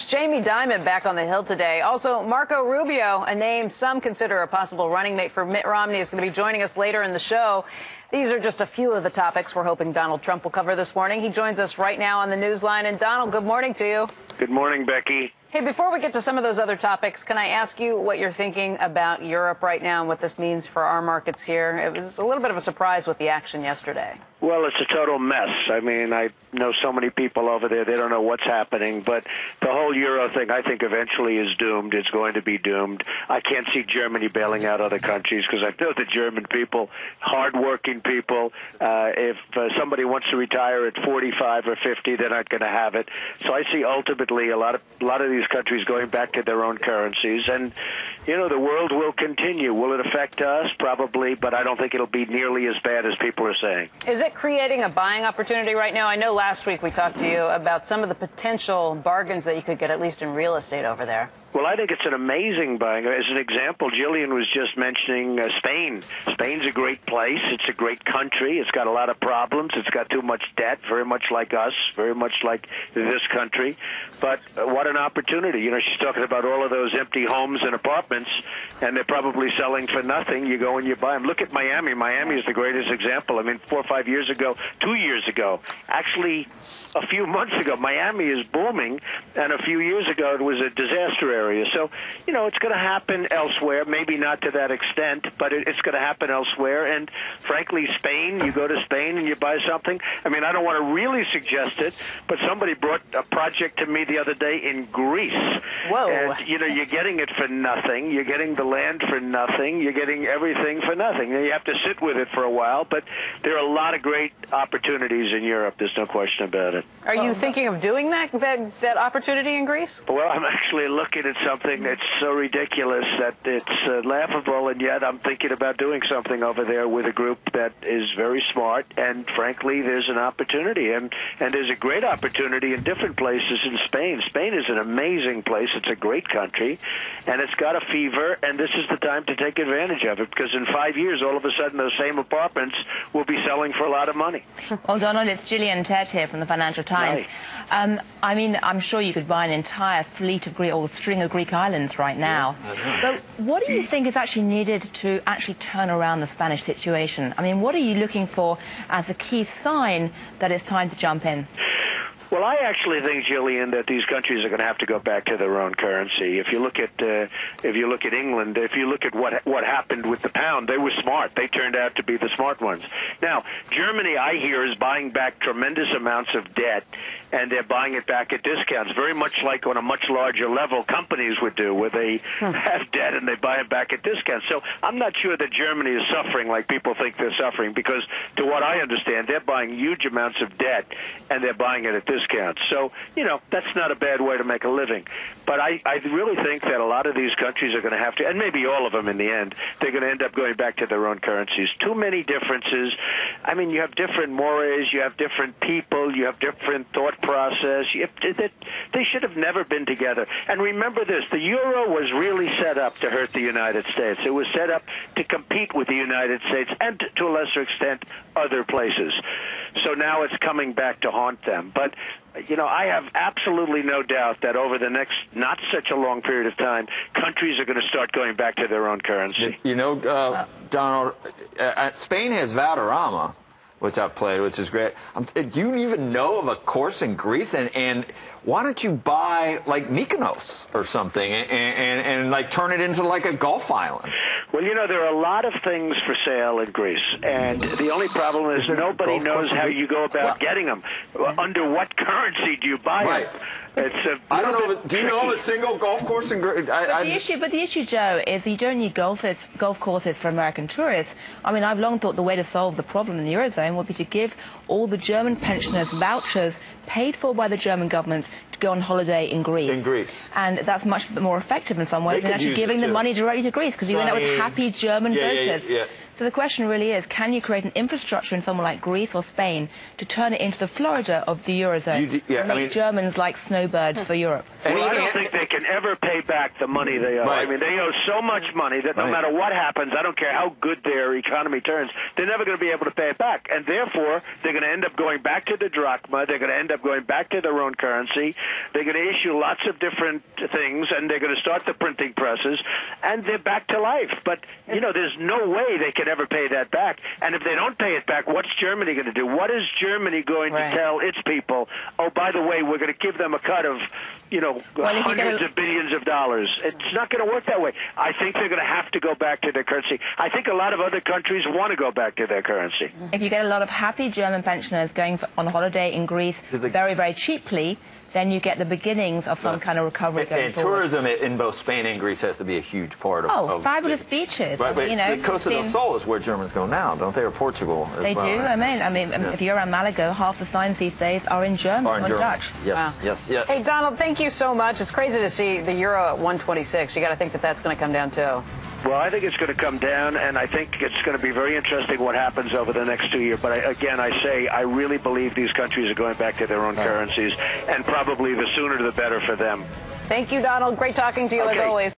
Jamie Dimon back on the Hill today. Also, Marco Rubio, a name some consider a possible running mate for Mitt Romney, is going to be joining us later in the show. These are just a few of the topics we're hoping Donald Trump will cover this morning. He joins us right now on the Newsline. And Donald, good morning to you. Good morning, Becky. Hey, before we get to some of those other topics, can I ask you what you're thinking about Europe right now and what this means for our markets here? It was a little bit of a surprise with the action yesterday. Well, it's a total mess. I mean, I know so many people over there, they don't know what's happening. But the whole Euro thing, I think, eventually is doomed. It's going to be doomed. I can't see Germany bailing out other countries because I know the German people, hardworking people, if somebody wants to retire at 45 or 50, they're not going to have it. So I see ultimately a lot of these countries going back to their own currencies. And, you know, the world will continue. Will it affect us? Probably, but I don't think it'll be nearly as bad as people are saying. Is it creating a buying opportunity right now? I know last week we talked to you about some of the potential bargains that you could get, at least in real estate over there. Well, I think it's an amazing buying. As an example, Jillian was just mentioning Spain. Spain's a great place. It's a great country. It's got a lot of problems. It's got too much debt, very much like us, very much like this country. But what an opportunity. You know, she's talking about all of those empty homes and apartments, and they're probably selling for nothing. You go and you buy them. Look at Miami. Miami is the greatest example. I mean, 4 or 5 years ago, 2 years ago, actually a few months ago, Miami is booming, and a few years ago it was a disaster area. So, you know, it's going to happen elsewhere, maybe not to that extent, but it's going to happen elsewhere. And frankly, Spain, you go to Spain and you buy something. I mean, I don't want to really suggest it, but somebody brought a project to me the other day in Greece. Whoa. And, you know, you're getting it for nothing. You're getting the land for nothing. You're getting everything for nothing. You have to sit with it for a while, but there are a lot of great opportunities in Europe. There's no question about it. Are you thinking of doing that opportunity in Greece? Well, I'm actually looking at something that's so ridiculous that it's laughable, and yet I'm thinking about doing something over there with a group that is very smart, and frankly, there's an opportunity, and there's a great opportunity in different places in Spain. Spain is an amazing place. It's a great country, and it's got a fever, and this is the time to take advantage of it, because in 5 years, all of a sudden, those same apartments will be selling for a lot of money. Well, Donald, it's Gillian Ted here from the Financial Times. Hi. I mean, I'm sure you could buy an entire fleet of Greek, or string of Greek islands right now. But what do you think is actually needed to actually turn around the Spanish situation? I mean, what are you looking for as a key sign that it's time to jump in? Well, I actually think, Jillian, that these countries are going to have to go back to their own currency. If you look at England, if you look at what happened with the pound, they were smart. They turned out to be the smart ones. Now, Germany, I hear, is buying back tremendous amounts of debt, and they're buying it back at discounts, very much like on a much larger level companies would do, where they have debt and they buy it back at discounts. So I'm not sure that Germany is suffering like people think they're suffering, because to what I understand, they're buying huge amounts of debt, and they're buying it at discounts. So, you know, that's not a bad way to make a living. But I really think that a lot of these countries are going to have to, and maybe all of them in the end, they're going to end up going back to their own currencies. Too many differences. I mean, you have different mores, you have different people, you have different thought process. They should have never been together. And remember this, the euro was really set up to hurt the United States. It was set up to compete with the United States and, to a lesser extent, other places. So now it's coming back to haunt them. But, you know, I have absolutely no doubt that over the next not such a long period of time, countries are going to start going back to their own currency. You know, Donald, Spain has Valderrama, which I've played, which is great. Do you even know of a course in Greece? And why don't you buy, like, Mykonos or something and like, turn it into, like, a Gulf island? Well, you know, there are a lot of things for sale in Greece, and the only problem is nobody knows how you go about getting them. Under what currency do you buy them? I don't know. Do you know of a single golf course in Greece? But the issue, Joe, is you don't need golf courses for American tourists. I mean, I've long thought the way to solve the problem in the Eurozone would be to give all the German pensioners vouchers paid for by the German government to go on holiday in Greece. In Greece. And that's much more effective in some ways than actually giving the money directly to Greece, because you end up with happy German voters. So the question really is, can you create an infrastructure in somewhere like Greece or Spain to turn it into the Florida of the Eurozone and make Germans like snowbirds for Europe? Well, I don't think they can ever pay back the money they owe. Right. I mean, they owe so much money that no matter what happens, I don't care how good their economy turns, they're never going to be able to pay it back. And therefore, they're going to end up going back to the drachma. They're going to end up going back to their own currency. They're going to issue lots of different things, and they're going to start the printing presses, and they're back to life. But, you know, there's no way they can ever pay that back. And if they don't pay it back, what's Germany going to do? What is Germany going to tell its people? Oh, by the way, we're going to give them a cut of, you know, hundreds of billions of dollars. It's not going to work that way. I think they're going to have to go back to their currency. I think a lot of other countries want to go back to their currency. If you get a lot of happy German pensioners going on holiday in Greece very, very cheaply, then you get the beginnings of some kind of recovery going forward. Tourism in both Spain and Greece has to be a huge part of fabulous beaches. Right, but you know, the Costa del Sol is where Germans go now, don't they? Or Portugal as They well, do. right? I mean, if you're around Malaga, half the signs these days are in German or Dutch. Yes, yes. Hey, Donald, thank you so much. It's crazy to see the euro at 126. You got to think that that's going to come down too. Well, I think it's going to come down, and I think it's going to be very interesting what happens over the next 2 years. But I really believe these countries are going back to their own currencies, and probably the sooner the better for them. Thank you, Donald. Great talking to you as always.